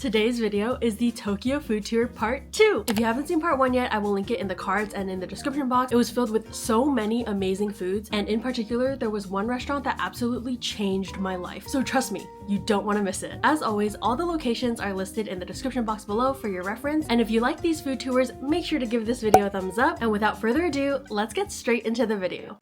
Today's video is the Tokyo food tour part 2. If you haven't seen part 1 yet, I will link it in the cards and in the description box. It was filled with so many amazing foods, and in particular, there was one restaurant that absolutely changed my life. So trust me, you don't want to miss it. As always, all the locations are listed in the description box below for your reference, and if you like these food tours, make sure to give this video a thumbs up, and without further ado, let's get straight into the video.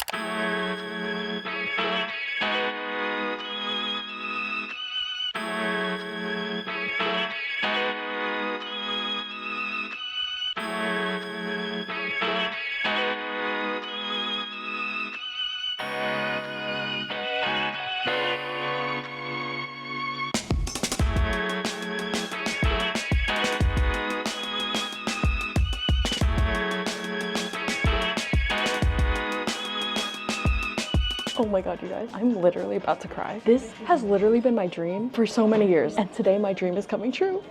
Oh my god, you guys, I'm literally about to cry. This has literally been my dream for so many years, and today my dream is coming true.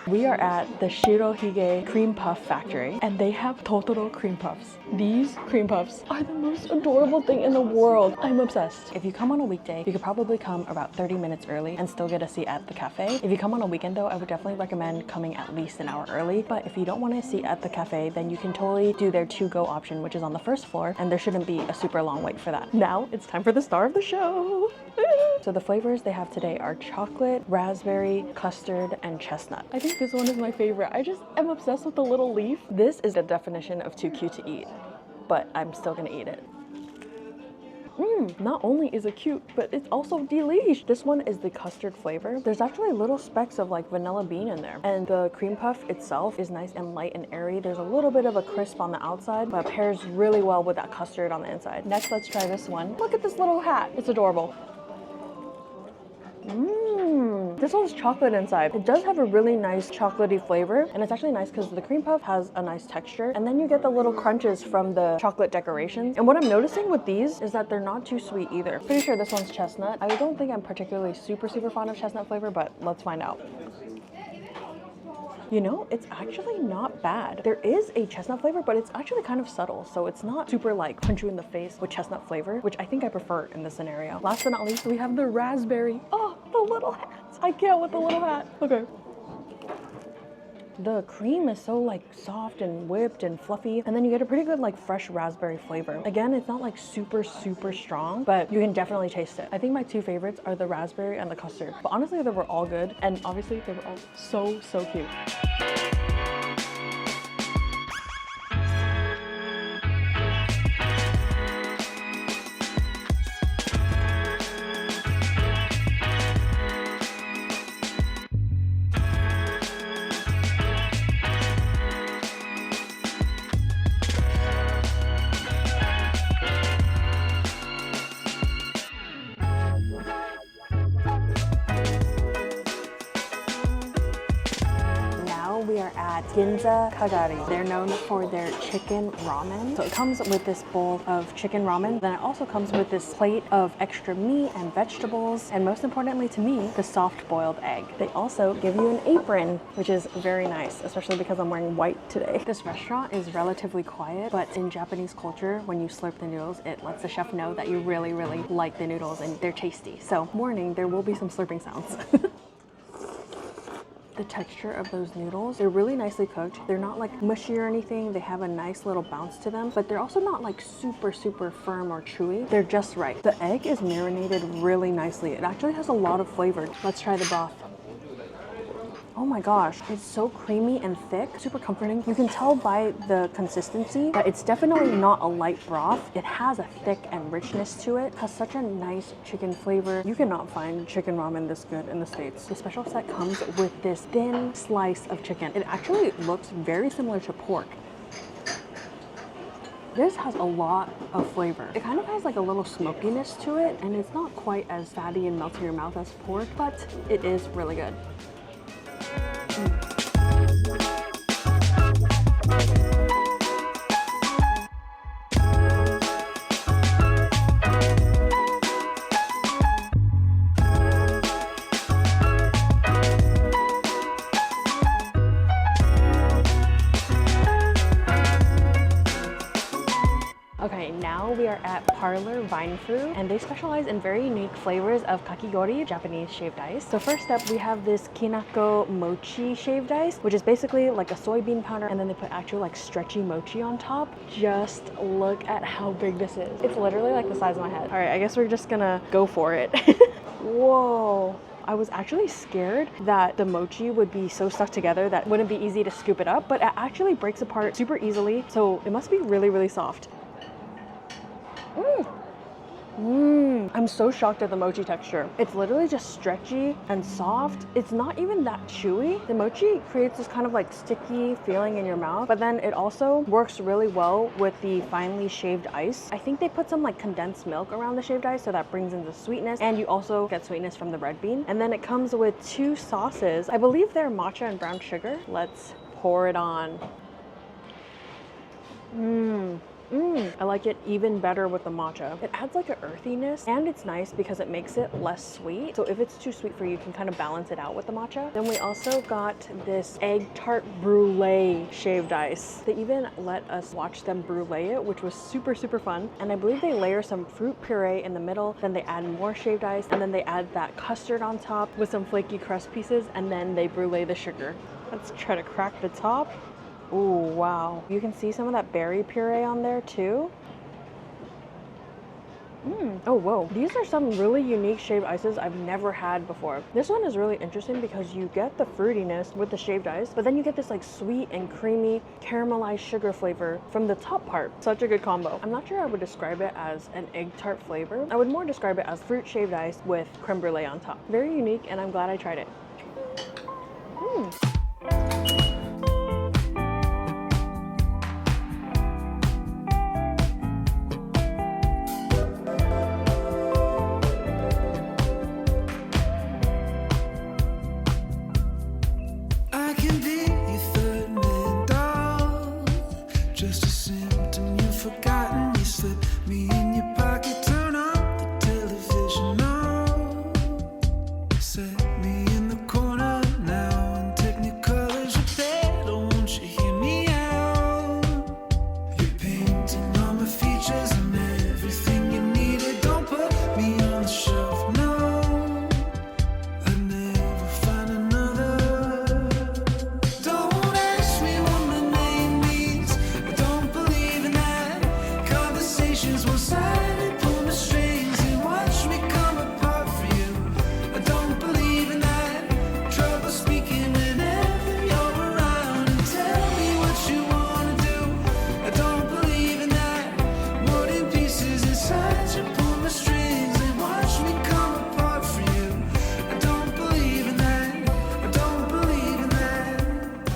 We are at the Shiro-Hige cream puff factory, and they have Totoro cream puffs. These cream puffs are the most adorable thing in the world. I'm obsessed. If you come on a weekday, you could probably come about 30 minutes early and still get a seat at the cafe. If you come on a weekend though, I would definitely recommend coming at least an hour early. But if you don't want a seat at the cafe, then you can totally do their to-go option, which is on the first floor, and there shouldn't be a super long wait for that. Now it's time for the star of the show. So the flavors they have today are chocolate, raspberry, custard, and chestnut. I think this one is my favorite. I just am obsessed with the little leaf. This is the definition of too cute to eat, but I'm still gonna eat it. Not only is it cute, but it's also delish. This one is the custard flavor. There's actually little specks of like vanilla bean in there. And the cream puff itself is nice and light and airy. There's a little bit of a crisp on the outside, but pairs really well with that custard on the inside. Next, let's try this one. Look at this little hat. It's adorable. This one's chocolate inside. It does have a really nice chocolatey flavor, and it's actually nice because the cream puff has a nice texture, and then you get the little crunches from the chocolate decorations. And what I'm noticing with these is that they're not too sweet either. Pretty sure this one's chestnut. I don't think I'm particularly super fond of chestnut flavor, but let's find out. You know, it's actually not bad. There is a chestnut flavor, but it's actually kind of subtle, so it's not super like punch you in the face with chestnut flavor, which I think I prefer in this scenario. Last but not least, we have the raspberry. Oh, the little hat. I can't with the little hat. Okay. The cream is so like soft and whipped and fluffy, and then you get a pretty good like fresh raspberry flavor. Again, it's not like super strong, but you can definitely taste it. I think my two favorites are the raspberry and the custard, but honestly they were all good, and obviously they were all so cute. We are at Ginza Kagari. They're known for their chicken ramen. So it comes with this bowl of chicken ramen. Then it also comes with this plate of extra meat and vegetables. And most importantly to me, the soft boiled egg. They also give you an apron, which is very nice, especially because I'm wearing white today. This restaurant is relatively quiet, but in Japanese culture, when you slurp the noodles, it lets the chef know that you really like the noodles and they're tasty. So warning, there will be some slurping sounds. The texture of those noodles, they're really nicely cooked. They're not like mushy or anything. They have a nice little bounce to them, but they're also not like super firm or chewy. They're just right. The egg is marinated really nicely. It actually has a lot of flavor. Let's try the broth. Oh my gosh, it's so creamy and thick, super comforting. You can tell by the consistency that it's definitely not a light broth. It has a thick and richness to it. It has such a nice chicken flavor. You cannot find chicken ramen this good in the States. The special set comes with this thin slice of chicken. It actually looks very similar to pork. This has a lot of flavor. It kind of has like a little smokiness to it, and it's not quite as fatty and melt in your mouth as pork, but it is really good. Okay, now we are at Parlor Vinefru, and they specialize in very unique flavors of kakigori, Japanese shaved ice. So first up, we have this kinako mochi shaved ice, which is basically like a soybean powder, and then they put actual like stretchy mochi on top. Just look at how big this is. It's literally like the size of my head. All right, I guess we're just gonna go for it. Whoa. I was actually scared that the mochi would be so stuck together that it wouldn't be easy to scoop it up, but it actually breaks apart super easily, so it must be really, really soft. I'm so shocked at the mochi texture. It's literally just stretchy and soft. It's not even that chewy. The mochi creates this kind of like sticky feeling in your mouth, but then it also works really well with the finely shaved ice. I think they put some like condensed milk around the shaved ice, so that brings in the sweetness, and you also get sweetness from the red bean. And then it comes with 2 sauces. I believe they're matcha and brown sugar. Let's pour it on. I like it even better with the matcha. It adds like an earthiness, and it's nice because it makes it less sweet. So if it's too sweet for you, you can kind of balance it out with the matcha. Then we also got this egg tart brulee shaved ice. They even let us watch them brulee it, which was super, super fun. And I believe they layer some fruit puree in the middle, then they add more shaved ice, and then they add that custard on top with some flaky crust pieces, and then they brulee the sugar. Let's try to crack the top. Ooh, wow. You can see some of that berry puree on there too. Oh, whoa. These are some really unique shaved ices I've never had before. This one is really interesting because you get the fruitiness with the shaved ice, but then you get this like sweet and creamy caramelized sugar flavor from the top part. Such a good combo. I'm not sure I would describe it as an egg tart flavor. I would more describe it as fruit shaved ice with creme brulee on top. Very unique, and I'm glad I tried it.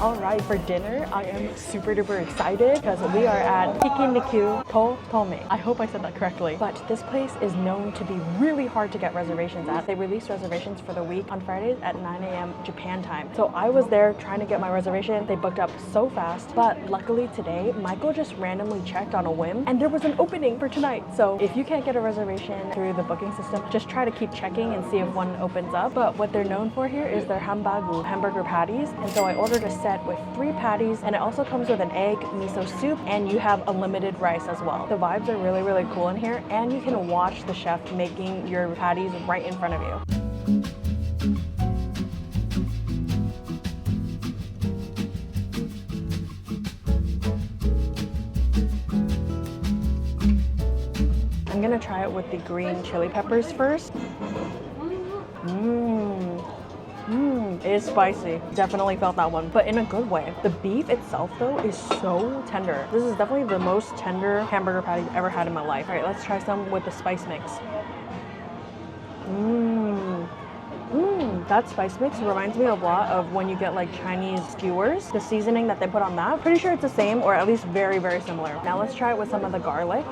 Alright, for dinner, I am super duper excited because we are at Hikiniku to Chome. I hope I said that correctly. But this place is known to be really hard to get reservations at. They release reservations for the week on Fridays at 9 a.m. Japan time. So I was there trying to get my reservation. They booked up so fast. But luckily today, Michael just randomly checked on a whim and there was an opening for tonight. So if you can't get a reservation through the booking system, just try to keep checking and see if one opens up. But what they're known for here is their hamburger patties. And so I ordered a set with 3 patties, and it also comes with an egg, miso soup, and you have unlimited rice as well. The vibes are really, really cool in here, and you can watch the chef making your patties right in front of you. I'm gonna try it with the green chili peppers first. It is spicy. Definitely felt that one, but in a good way. The beef itself though is so tender. This is definitely the most tender hamburger patty I've ever had in my life. All right, let's try some with the spice mix. That spice mix reminds me a lot of when you get like Chinese skewers. The seasoning that they put on that, pretty sure it's the same, or at least very, very similar. Now let's try it with some of the garlic.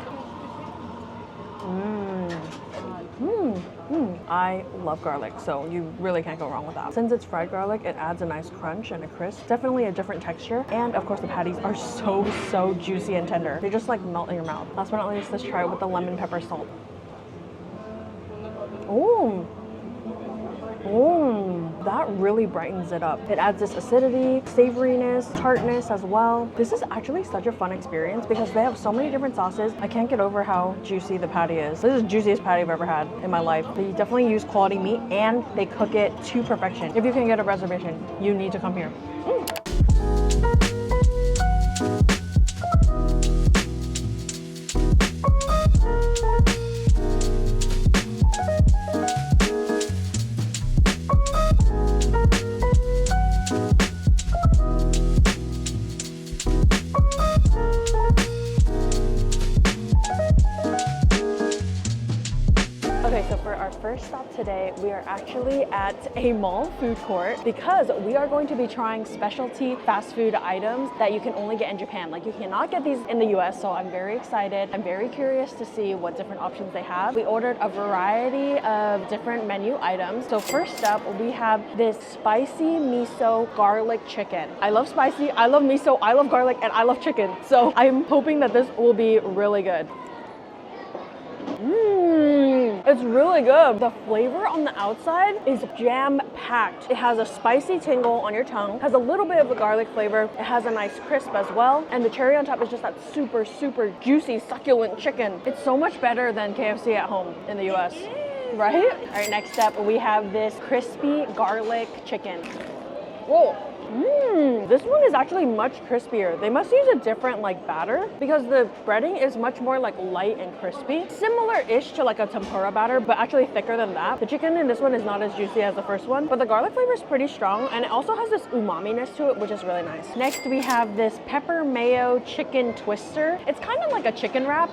I love garlic, so you really can't go wrong with that. Since it's fried garlic, it adds a nice crunch and a crisp. Definitely a different texture. And of course the patties are so juicy and tender. They just like melt in your mouth. Last but not least, let's try it with the lemon pepper salt. That really brightens it up. It adds this acidity, savoriness, tartness as well. This is actually such a fun experience because they have so many different sauces. I can't get over how juicy the patty is. This is the juiciest patty I've ever had in my life. They definitely use quality meat and they cook it to perfection. If you can get a reservation, you need to come here. Okay, so for our first stop today, we are actually at a mall food court because we are going to be trying specialty fast food items that you can only get in Japan. Like you cannot get these in the US, so I'm very excited. I'm very curious to see what different options they have. We ordered a variety of different menu items. So first up, we have this spicy miso garlic chicken. I love spicy, I love miso, I love garlic, and I love chicken. So I'm hoping that this will be really good. It's really good. The flavor on the outside is jam-packed. It has a spicy tingle on your tongue, has a little bit of a garlic flavor. It has a nice crisp as well. And the cherry on top is just that super, super juicy, succulent chicken. It's so much better than KFC at home in the US, right? All right, next up, we have this crispy garlic chicken. Whoa. This one is actually much crispier. They must use a different like batter because the breading is much more like light and crispy. Similar-ish to like a tempura batter, but actually thicker than that. The chicken in this one is not as juicy as the first one, but the garlic flavor is pretty strong and it also has this umami-ness to it, which is really nice. Next, we have this pepper mayo chicken twister. It's kind of like a chicken wrap.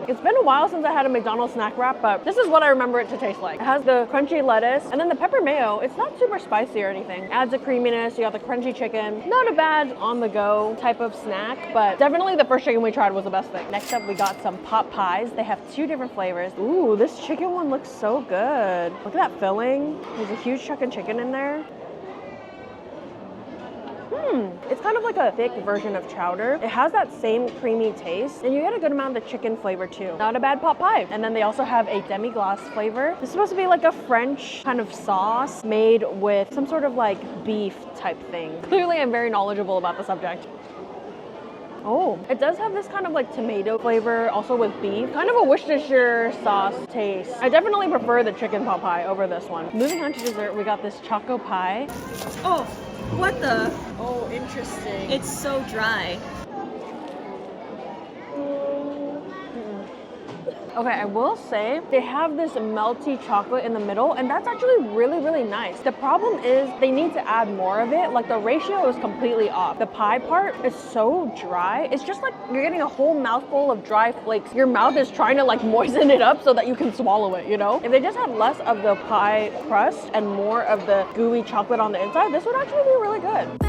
It's been a while since I had a McDonald's snack wrap, but this is what I remember it to taste like. It has the crunchy lettuce and then the pepper mayo. It's not super spicy or anything. Adds a creaminess. You got the crunchy chicken. Not a bad on-the-go type of snack, but definitely the first chicken we tried was the best thing. Next up, we got some pot pies. They have two different flavors. Ooh, this chicken one looks so good. Look at that filling. There's a huge chunk of chicken in there. It's kind of like a thick version of chowder. It has that same creamy taste, and you get a good amount of the chicken flavor too. Not a bad pot pie. And then they also have a demi-glace flavor. This is supposed to be like a French kind of sauce made with some sort of like beef type thing. Clearly, I'm very knowledgeable about the subject. Oh, it does have this kind of like tomato flavor, also with beef. Kind of a Worcestershire sauce taste. I definitely prefer the chicken pot pie over this one. Moving on to dessert, we got this choco pie. Oh, what the? Oh, interesting. It's so dry. Okay, I will say they have this melty chocolate in the middle, and that's actually really, really nice. The problem is they need to add more of it. Like the ratio is completely off. The pie part is so dry. It's just like you're getting a whole mouthful of dry flakes. Your mouth is trying to like moisten it up so that you can swallow it, you know? If they just had less of the pie crust and more of the gooey chocolate on the inside, this would actually be really good.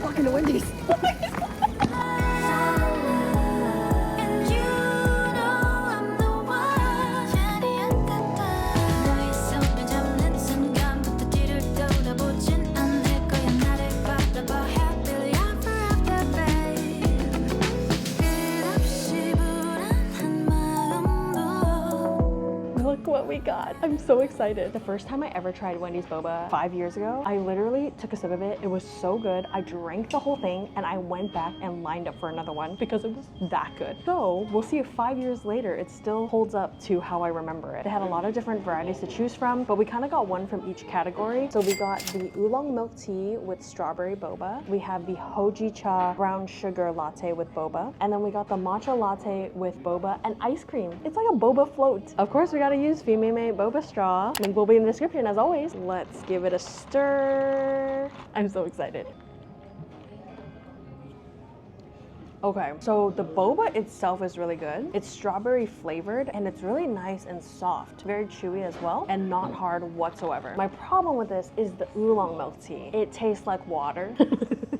Walking to Wendy's. Look what we got. I'm so excited. The first time I ever tried Wendy's boba 5 years ago, I literally took a sip of it. It was so good. I drank the whole thing and I went back and lined up for another one because it was that good. So we'll see if 5 years later it still holds up to how I remember it. They had a lot of different varieties to choose from, but we kind of got one from each category. So we got the oolong milk tea with strawberry boba. We have the hojicha brown sugar latte with boba. And then we got the matcha latte with boba and ice cream. It's like a boba float. Of course, we gotta use Fimime boba straw. Link will be in the description as always. Let's give it a stir. I'm so excited. Okay, so the boba itself is really good. It's strawberry flavored and it's really nice and soft, very chewy as well, and not hard whatsoever. My problem with this is the oolong milk tea. It tastes like water.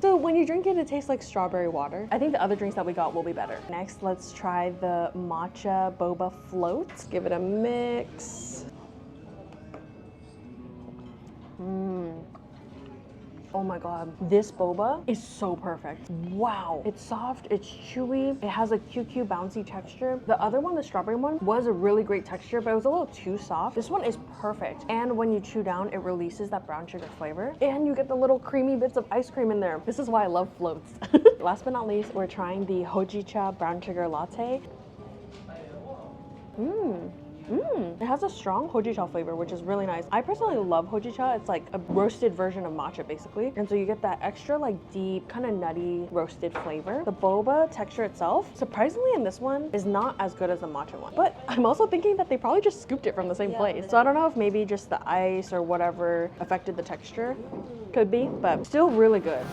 So when you drink it, it tastes like strawberry water. I think the other drinks that we got will be better. Next, let's try the matcha boba float. Give it a mix. Oh my god, this boba is so perfect. Wow, it's soft, it's chewy, it has a QQ bouncy texture. The other one, the strawberry one, was a really great texture, but it was a little too soft. This one is perfect, and when you chew down, it releases that brown sugar flavor, and you get the little creamy bits of ice cream in there. This is why I love floats. Last but not least, we're trying the hojicha brown sugar latte. It has a strong hojicha flavor, which is really nice. I personally love hojicha. It's like a roasted version of matcha, basically. And so you get that extra like deep, kind of nutty roasted flavor. The boba texture itself, surprisingly in this one, is not as good as the matcha one. But I'm also thinking that they probably just scooped it from the same place. So I don't know if maybe just the ice or whatever affected the texture. Could be, but still really good.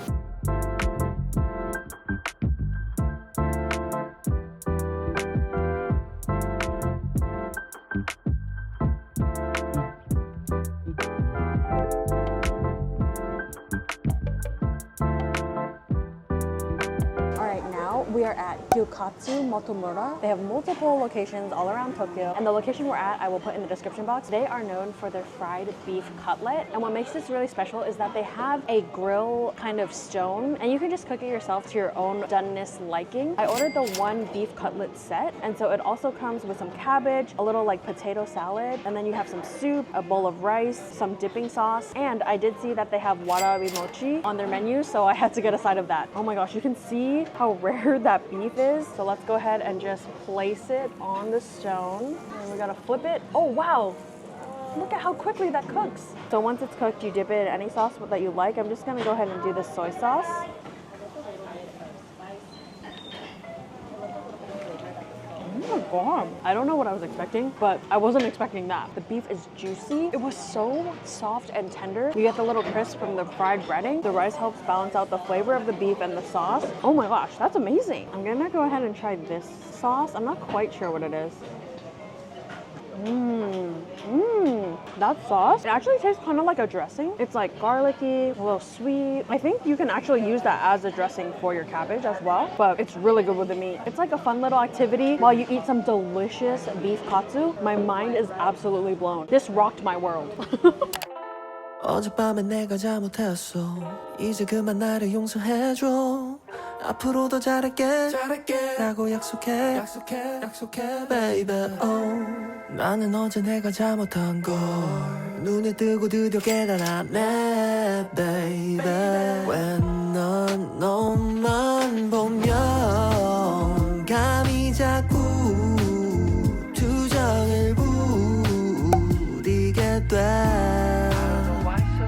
We are at Gyukatsu Motomura. They have multiple locations all around Tokyo, and the location we're at I will put in the description box. They are known for their fried beef cutlet, and what makes this really special is that they have a grill kind of stone, and you can just cook it yourself to your own doneness liking. I ordered the one beef cutlet set, and so it also comes with some cabbage, a little like potato salad, and then you have some soup, a bowl of rice, some dipping sauce, and I did see that they have warabi mochi on their menu, so I had to get a side of that. Oh my gosh, you can see how rare that beef is. So let's go ahead and just place it on the stone. And we gotta flip it. Oh wow, look at how quickly that cooks. So once it's cooked, you dip it in any sauce that you like. I'm just gonna go ahead and do the soy sauce. Oh my god. I don't know what I was expecting, but I wasn't expecting that. The beef is juicy. It was so soft and tender. You get the little crisp from the fried breading. The rice helps balance out the flavor of the beef and the sauce. Oh my gosh, that's amazing. I'm gonna go ahead and try this sauce. I'm not quite sure what it is. That sauce, it actually tastes kind of like a dressing. It's like garlicky, a little sweet. I think you can actually use that as a dressing for your cabbage as well, but it's really good with the meat. It's like a fun little activity while you eat some delicious beef katsu. My mind is absolutely blown. This rocked my world. 어젯밤에 내가 잘못했어 이제 그만 나를 용서해줘 앞으로 더 잘할게 라고 약속해 baby 나는 어제 내가 잘못한 걸 눈을 뜨고 드디어 깨달았네 baby 왜 넌 너만 보면 감이 자꾸 투정을 부리게 돼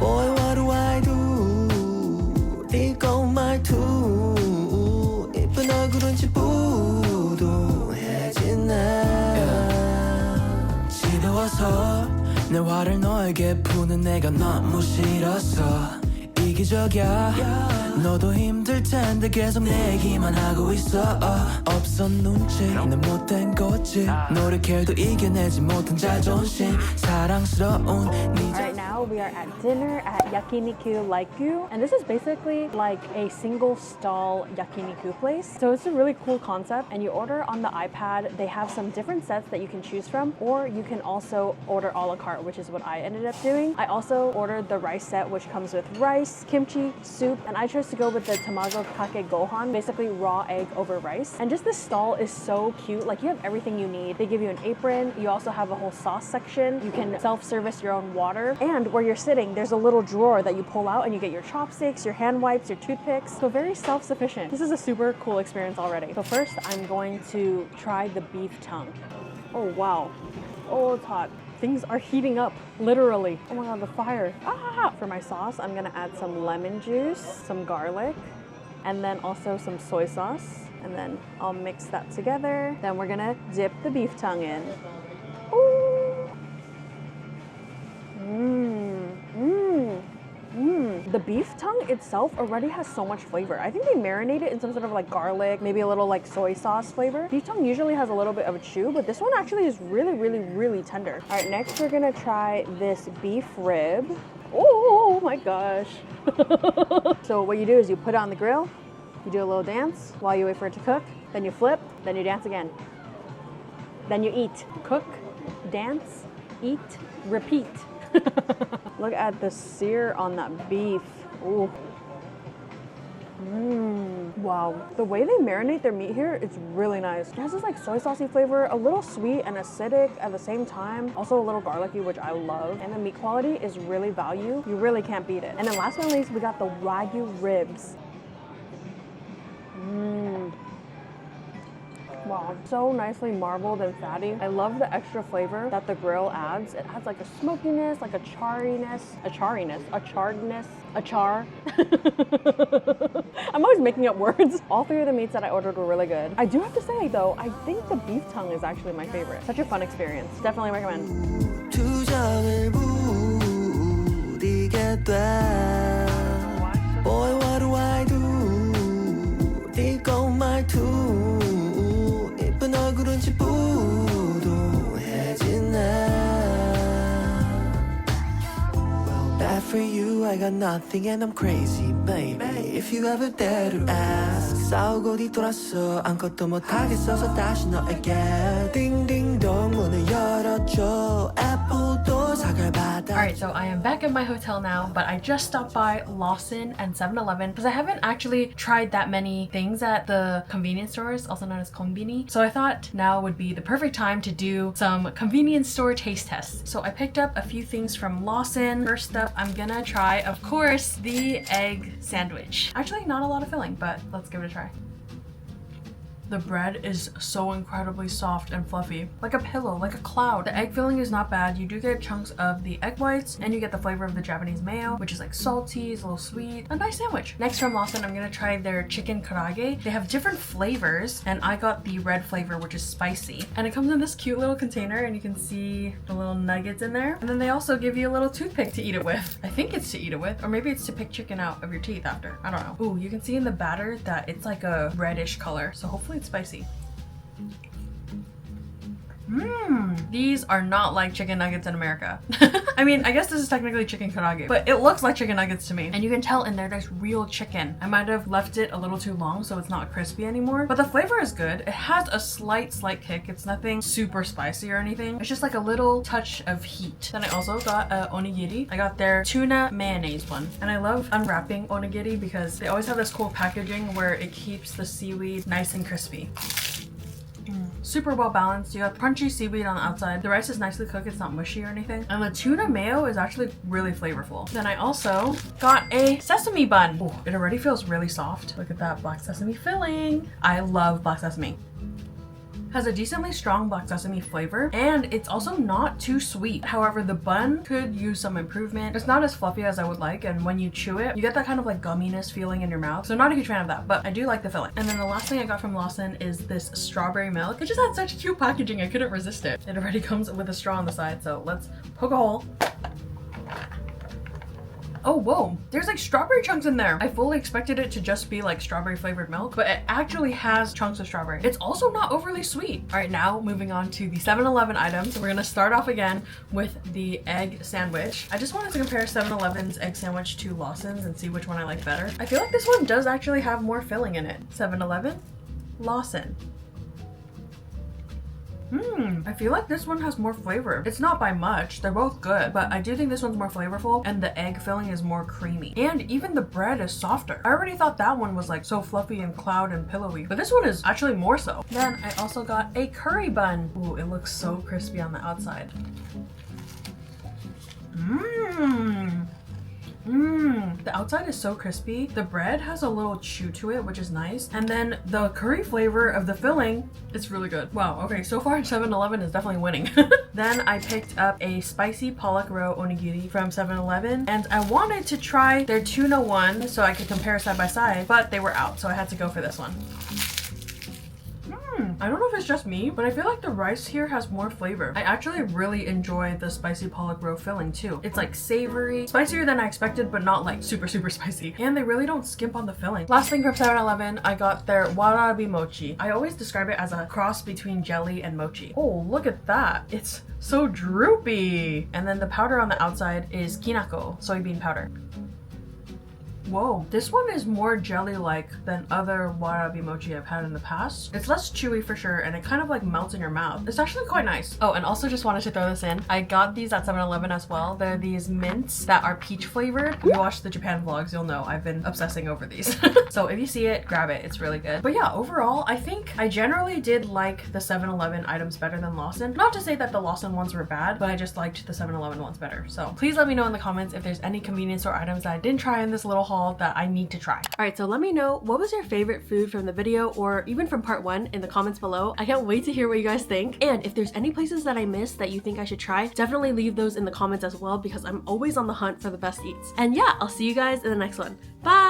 Boy, what do I do? 이거 말투 이쁜 얼굴은 지푸둥해지네 집에 와서 내 화를 너에게 푸는 내가 너무 싫었어 이기적이야 너도 힘들 텐데 계속 내 얘기만 하고 있어 없어 눈치 내 못된 거지 노력해도 이겨내지 못한 자존심 사랑스러운 네 Right now we are at dinner at Yakiniku Laiku, and this is basically like a single stall yakiniku place. So it's a really cool concept, and you order on the iPad. They have some different sets that you can choose from, or you can also order a la carte, which is what I ended up doing. I also ordered the rice set, which comes with rice, kimchi, soup, and I chose to go with the tamago kake gohan, basically raw egg over rice. And just this stall is so cute. Like, you have everything you need. They give you an apron. You also have a whole sauce section. You can self-service your own water. And where you're sitting, there's a little drawer that you pull out and you get your chopsticks, your hand wipes, your toothpicks. So very self-sufficient. This is a super cool experience already. So first, I'm going to try the beef tongue. Oh, wow. Oh, it's hot. Things are heating up, literally. Oh my god, the fire. Ah! For my sauce, I'm gonna add some lemon juice, some garlic, and then also some soy sauce. And then I'll mix that together. Then we're gonna dip the beef tongue in. Ooh. The beef tongue itself already has so much flavor. I think they marinate it in some sort of like garlic, maybe a little like soy sauce flavor. Beef tongue usually has a little bit of a chew, but this one actually is really, really, really tender. All right, next we're gonna try this beef rib. Oh my gosh. So what you do is you put it on the grill, you do a little dance while you wait for it to cook, then you flip, then you dance again. Then you eat. Cook, dance, eat, repeat. Look at the sear on that beef. Ooh. Wow. The way they marinate their meat here, it's really nice. It has this like soy saucy flavor, a little sweet and acidic at the same time. Also a little garlicky, which I love. And the meat quality is really value. You really can't beat it. And then last but not least, we got the Wagyu ribs. Wow, so nicely marbled and fatty. I love the extra flavor that the grill adds. It adds like a smokiness, like a charriness, a charredness, a char. I'm always making up words. All three of the meats that I ordered were really good. I do have to say though, I think the beef tongue is actually my favorite. Such a fun experience. Definitely recommend. Boy, what do I do? my 예쁜 얼굴은 Bad for you, I got nothing and I'm crazy, baby. If you ever dare to ask, 싸우고 뒤돌았어 아무것도 못하겠어서 다시 너에게 딩딩동 문을 열어줘 Apple door 사갈 받아. Alright, so I am back at my hotel now, but I just stopped by Lawson and 7-Eleven because I haven't actually tried that many things at the convenience stores, also known as konbini. So I thought now would be the perfect time to do some convenience store taste tests. So I picked up a few things from Lawson. First up, I'm gonna try, of course, the egg sandwich. Actually, not a lot of filling, but let's give it a try. The bread is so incredibly soft and fluffy, like a pillow, like a cloud. The egg filling is not bad. You do get chunks of the egg whites and you get the flavor of the Japanese mayo, which is like salty, it's a little sweet. A nice sandwich. Next from Lawson, I'm gonna try their chicken karaage. They have different flavors and I got the red flavor, which is spicy. And it comes in this cute little container and you can see the little nuggets in there. And then they also give you a little toothpick to eat it with. I think it's to eat it with, or maybe it's to pick chicken out of your teeth after. I don't know. Ooh, you can see in the batter that it's like a reddish color. So hopefully it's spicy. These are not like chicken nuggets in America. I mean, I guess this is technically chicken karaage, but it looks like chicken nuggets to me. And you can tell in there there's real chicken. I might have left it a little too long so it's not crispy anymore, but the flavor is good. It has a slight kick. It's nothing super spicy or anything. It's just like a little touch of heat. Then I also got a onigiri. I got their tuna mayonnaise one. And I love unwrapping onigiri because they always have this cool packaging where it keeps the seaweed nice and crispy. Super well balanced. You got crunchy seaweed on the outside. The rice is nicely cooked. It's not mushy or anything. And the tuna mayo is actually really flavorful. Then I also got a sesame bun. Ooh, it already feels really soft. Look at that black sesame filling. I love black sesame. Has a decently strong black sesame flavor and it's also not too sweet. However, the bun could use some improvement. It's not as fluffy as I would like, and when you chew it, you get that kind of like gumminess feeling in your mouth. So not a huge fan of that, but I do like the filling. And then the last thing I got from Lawson is this strawberry milk. It just had such cute packaging, I couldn't resist it. It already comes with a straw on the side, so let's poke a hole. Oh, whoa, there's like strawberry chunks in there. I fully expected it to just be like strawberry flavored milk, but it actually has chunks of strawberry. It's also not overly sweet. All right, now moving on to the 7-Eleven items. We're gonna start off again with the egg sandwich. I just wanted to compare 7-Eleven's egg sandwich to Lawson's and see which one I like better. I feel like this one does actually have more filling in it. 7-Eleven, Lawson. I feel like this one has more flavor. It's not by much, they're both good, but I do think this one's more flavorful and the egg filling is more creamy. And even the bread is softer. I already thought that one was like so fluffy and cloud and pillowy, but this one is actually more so. Then I also got a curry bun. Ooh, it looks so crispy on the outside. The outside is so crispy. The bread has a little chew to it, which is nice. And then the curry flavor of the filling, it's really good. Wow, okay, so far 7-Eleven is definitely winning. Then I picked up a spicy pollock roe onigiri from 7-Eleven, and I wanted to try their tuna one so I could compare side by side, but they were out, so I had to go for this one. I don't know if it's just me, but I feel like the rice here has more flavor. I actually really enjoy the spicy pollock roe filling too. It's like savory, spicier than I expected, but not like super spicy. And they really don't skimp on the filling. Last thing from 7-Eleven, I got their warabi mochi. I always describe it as a cross between jelly and mochi. Oh, look at that. It's so droopy. And then the powder on the outside is kinako, soybean powder. Whoa, this one is more jelly-like than other warabi mochi I've had in the past. It's less chewy for sure, and it kind of like melts in your mouth. It's actually quite nice. Oh, and also just wanted to throw this in. I got these at 7-Eleven as well. They're these mints that are peach flavored. If you watch the Japan vlogs, you'll know I've been obsessing over these. So if you see it, grab it. It's really good. But yeah, overall, I think I generally did like the 7-Eleven items better than Lawson. Not to say that the Lawson ones were bad, but I just liked the 7-Eleven ones better. So please let me know in the comments if there's any convenience store items that I didn't try in this little haul that I need to try. All right, so let me know what was your favorite food from the video or even from part 1 in the comments below. I can't wait to hear what you guys think. And if there's any places that I missed that you think I should try, definitely leave those in the comments as well because I'm always on the hunt for the best eats. And yeah, I'll see you guys in the next one. Bye!